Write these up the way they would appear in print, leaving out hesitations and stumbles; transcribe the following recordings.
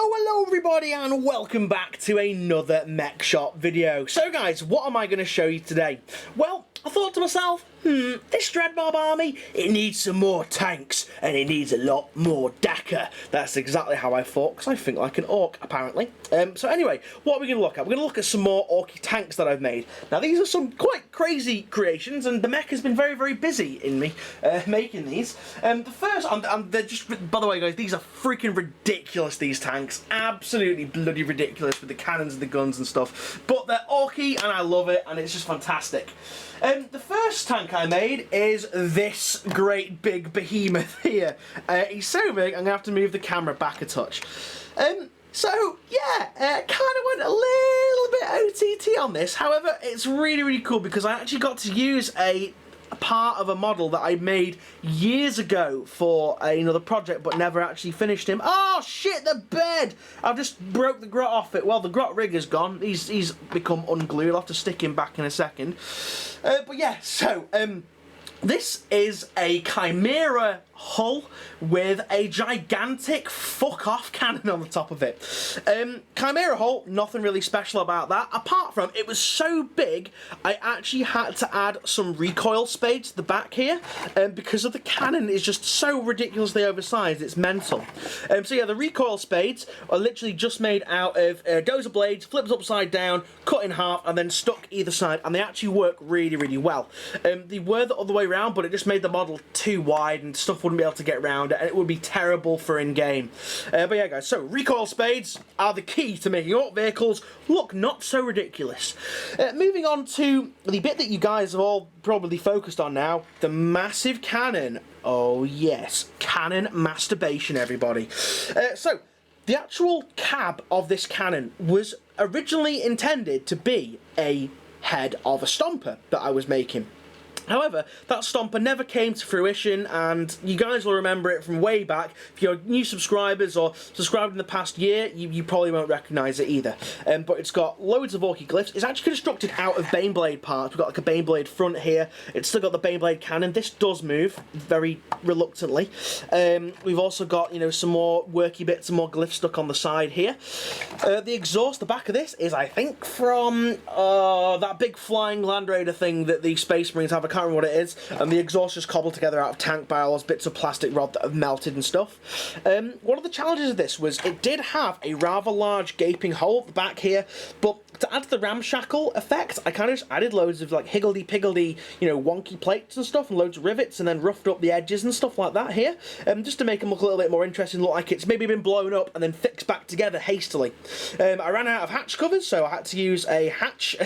Hello everybody and welcome back to another Mek Shop video. So guys, what am I going to show you today? Well, I thought to myself, this Dreadmob army, it needs some more tanks and it needs a lot more dakka. That's exactly how I thought, because I think like an orc apparently. So anyway, what are we going to look at? We're going to look at some more orky tanks that I've made. Now these are some quite crazy creations and the Mek has been very busy in me making these. The first, and they're just, by the way guys, these are freaking ridiculous, these tanks. Absolutely bloody ridiculous with the cannons and the guns and stuff. But they're orky and I love it and it's just fantastic. The first tank I made is this great big behemoth here. He's so big, I'm going to have to move the camera back a touch. So, yeah, kind of went a little bit OTT on this. However, it's really cool because I actually got to use a part of a model that I made years ago for another project but never actually finished him. Oh shit, the bed! I've just broke the grot off it. Well, the grot rig is gone. He's become unglued. I'll have to stick him back in a second. But yeah, so this is a Chimera hull with a gigantic fuck-off cannon on the top of it. Chimera hull, nothing really special about that, apart from it was so big, I actually had to add some recoil spades to the back here, because of the cannon is just so ridiculously oversized, it's mental. So yeah, the recoil spades are literally just made out of dozer blades, flipped upside down, cut in half, and then stuck either side, and they actually work really well. They were the other way around, but it just made the model too wide and stuff wouldn't be able to get around it and it would be terrible for in-game. But yeah guys, so recoil spades are the key to making all vehicles look not so ridiculous. Moving on to the bit that you guys have all probably focused on now, the massive cannon. Oh yes, cannon masturbation everybody. So the actual cab of this cannon was originally intended to be a head of a stomper that I was making. However, that stomper never came to fruition, and you guys will remember it from way back. If you're new subscribers or subscribed in the past year, you probably won't recognise it either. But it's got loads of orky glyphs. It's actually constructed out of Baneblade parts. We've got like a Baneblade front here. It's still got the Baneblade cannon. This does move very reluctantly. We've also got, you know, some more worky bits and more glyphs stuck on the side here. The exhaust, the back of this, is I think from that big flying Land Raider thing that the Space Marines have. I can't remember what it is, and the exhaust is cobbled together out of tank barrels, bits of plastic rod that have melted and stuff. One of the challenges of this was it did have a rather large gaping hole at the back here, but to add to the ramshackle effect, I kind of just added loads of like higgledy-piggledy, you know, wonky plates and stuff, and loads of rivets, and then roughed up the edges and stuff like that here, just to make them look a little bit more interesting, look like it's maybe been blown up and then fixed back together hastily. I ran out of hatch covers, so I had to use a hatch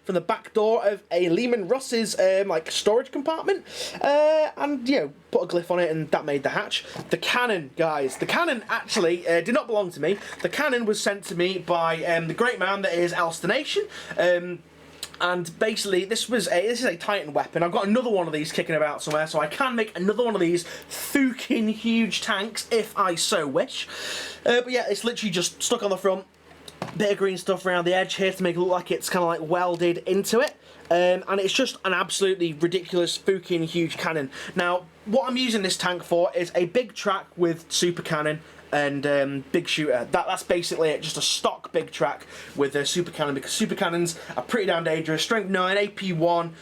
from the back door of a Leman Russ's like storage compartment, and you know, put a glyph on it, and that made the hatch. The cannon, guys, the cannon actually did not belong to me. The cannon was sent to me by the great man that is Elstonation. And basically, this is a Titan weapon. I've got another one of these kicking about somewhere, so I can make another one of these fucking huge tanks if I so wish. But yeah, it's literally just stuck on the front. Bit of green stuff around the edge here to make it look like it's kind of like welded into it. And it's just an absolutely ridiculous fucking huge cannon. Now, what I'm using this tank for is a big track with super cannon and big shooter. That's basically it, just a stock big track with a super cannon, because super cannons are pretty damn dangerous. Strength 9, AP 1,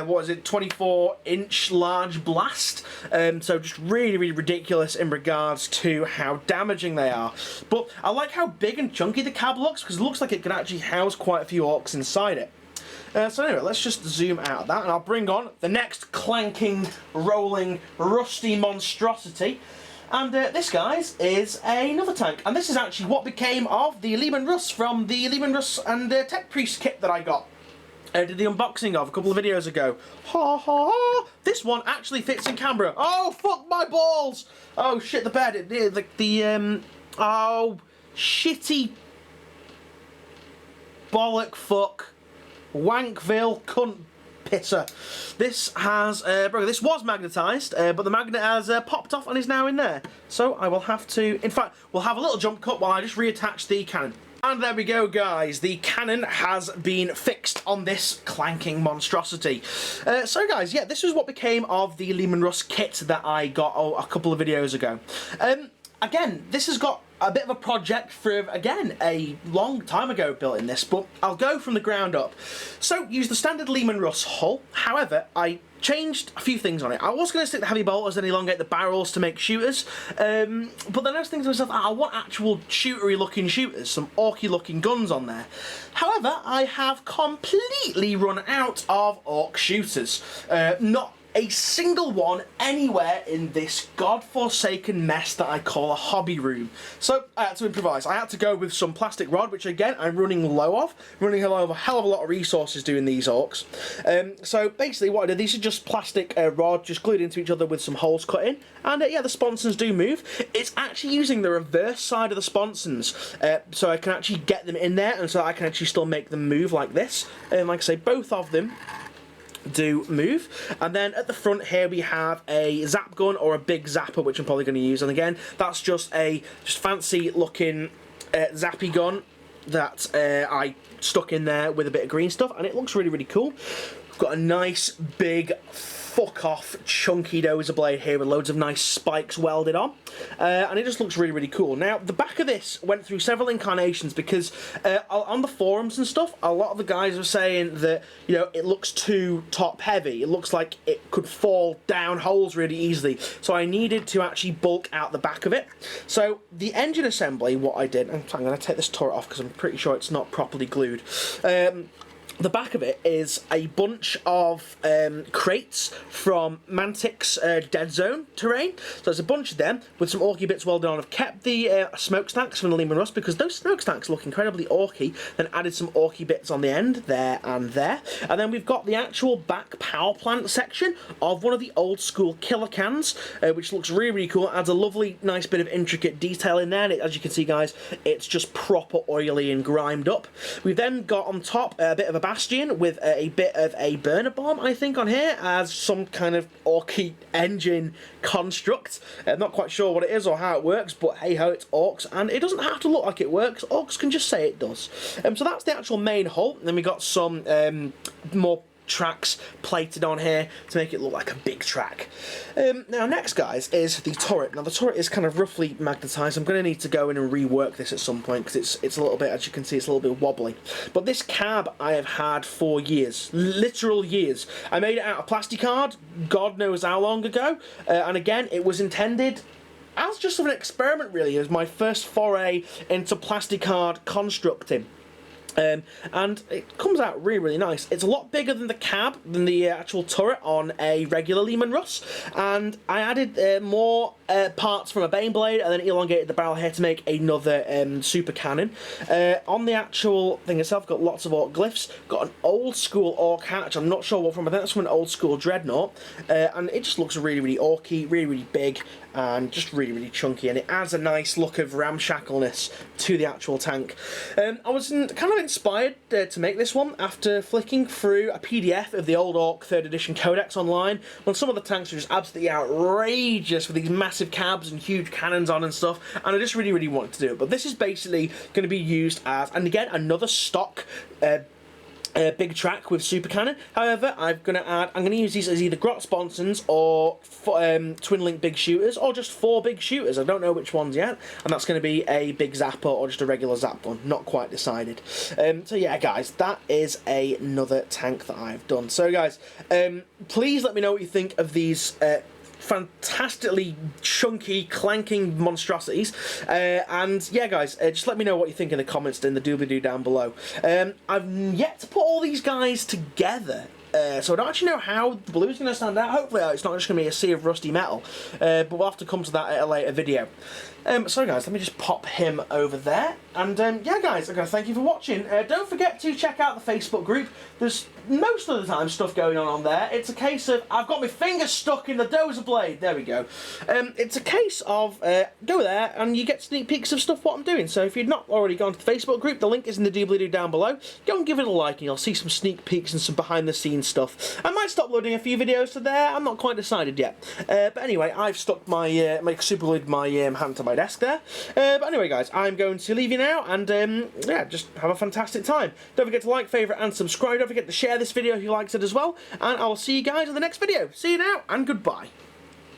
what is it, 24-inch large blast. So just really ridiculous in regards to how damaging they are. But I like how big and chunky the cab looks, because it looks like it can actually house quite a few orcs inside it. So anyway, let's just zoom out of that, and I'll bring on the next clanking, rolling, rusty monstrosity. And this, guys, is another tank. And this is actually what became of the Leman Russ from the Leman Russ and Tech Priest kit that I got. I did the unboxing of a couple of videos ago. Ha ha ha! This one actually fits in camera. Oh, fuck my balls! Oh, shit, the bed. Oh, shitty bollock fuck. Wankville cunt pitter. This has this was magnetised, but the magnet has popped off and is now in there. So I will have to, in fact, we'll have a little jump cut while I just reattach the cannon. And there we go, guys. The cannon has been fixed on this clanking monstrosity. So, guys, yeah, this was what became of the Leman Russ kit that I got a couple of videos ago. again, this has got a bit of a project from, again, a long time ago built in this, but I'll go from the ground up. So, use the standard Leman Russ hull. However, I changed a few things on it. I was going to stick the heavy bolters and elongate the barrels to make shooters, but then I was thinking to myself, I want actual shootery looking shooters, some orky looking guns on there. However, I have completely run out of orc shooters. Not a single one anywhere in this godforsaken mess that I call a hobby room. So I had to improvise. I had to go with some plastic rod, which again I'm running low of. Running low of a hell of a lot of resources doing these orcs. So basically what I did, these are just plastic rod just glued into each other with some holes cut in. And yeah, the sponsons do move. It's actually using the reverse side of the sponsons, so I can actually get them in there, and so I can actually still make them move like this. And like I say, both of them do move. And then at the front here we have a zap gun, or a big zapper, which I'm probably going to use. And again, that's just a fancy looking zappy gun that I stuck in there with a bit of green stuff, and it looks really, really cool. We've got a nice big fuck off chunky dozer blade here with loads of nice spikes welded on, and it just looks really, really cool. Now the back of this went through several incarnations because on the forums and stuff, a lot of the guys were saying that, you know, it looks too top heavy. It looks like it could fall down holes really easily, so I needed to actually bulk out the back of it. So the engine assembly, what I did, I'm going to take this turret off because I'm pretty sure it's not properly glued. The back of it is a bunch of crates from Mantic's Dead Zone terrain. So there's a bunch of them with some orky bits welded on. I've kept the smokestacks from the Leman Russ because those smokestacks look incredibly orky, then added some orky bits on the end there and there. And then we've got the actual back power plant section of one of the old school killer cans, which looks really, really cool. It adds a lovely, nice bit of intricate detail in there. And as you can see, guys, it's just proper oily and grimed up. We've then got on top a bit of a bastion with a bit of a burner bomb, I think, on here as some kind of orky engine construct. I'm not quite sure what it is or how it works, but hey ho, it's orcs, and it doesn't have to look like it works. Orcs can just say it does. So that's the actual main hull. And then we got some more tracks plated on here to make it look like a big track. Now next, guys, is the turret. Now the turret is kind of roughly magnetised. I'm going to need to go in and rework this at some point because it's a little bit, as you can see, it's a little bit wobbly. But this cab I have had for years, literal years. I made it out of plasticard, God knows how long ago, and again, it was intended as just an experiment, really. It was my first foray into plasticard constructing. And it comes out really, really nice. It's a lot bigger than the cab, than the actual turret on a regular Leman Russ, and I added more parts from a Bane blade and then elongated the barrel here to make another super cannon. On the actual thing itself, got lots of orc glyphs, got an old school orc hatch, I'm not sure what from, I think that's from an old school dreadnought, and it just looks really, really orky, really, really big, and just really, really chunky, and it adds a nice look of ramshackleness to the actual tank. I was kind of inspired to make this one after flicking through a PDF of the old Orc 3rd edition codex online, when some of the tanks are just absolutely outrageous with these massive cabs and huge cannons on and stuff, and I just really, really wanted to do it. But this is basically going to be used as, and again, another stock big track with super cannon. However, I'm going to use these as either grot sponsons or twin link big shooters, or just 4 big shooters. I don't know which ones yet, and that's going to be a big zapper or just a regular zap gun. Not quite decided. So yeah, guys, that is another tank that I've done. So guys, please let me know what you think of these fantastically chunky, clanking monstrosities, and yeah, guys, just let me know what you think in the comments in the doobly-doo down below. I've yet to put all these guys together, so I don't actually know how the blue is going to stand out. Hopefully it's not just going to be a sea of rusty metal, but we'll have to come to that at a later video. So guys, let me just pop him over there, and yeah, guys, okay, thank you for watching. Don't forget to check out the Facebook group. There's most of the time stuff going on there. It's a case of, I've got my finger stuck in the dozer blade, there we go. It's a case of, go there and you get sneak peeks of stuff what I'm doing. So if you've not already gone to the Facebook group, the link is in the doobly-doo down below. Go and give it a like and you'll see some sneak peeks and some behind the scenes stuff. I might stop loading a few videos to there, I'm not quite decided yet. But anyway, I've stuck my, super glued my hand to my desk there. But anyway, guys, I'm going to leave you now, and yeah, just have a fantastic time. Don't forget to like, favourite and subscribe. Don't forget to share this video if you liked it as well, and I will see you guys in the next video. See you now, and goodbye.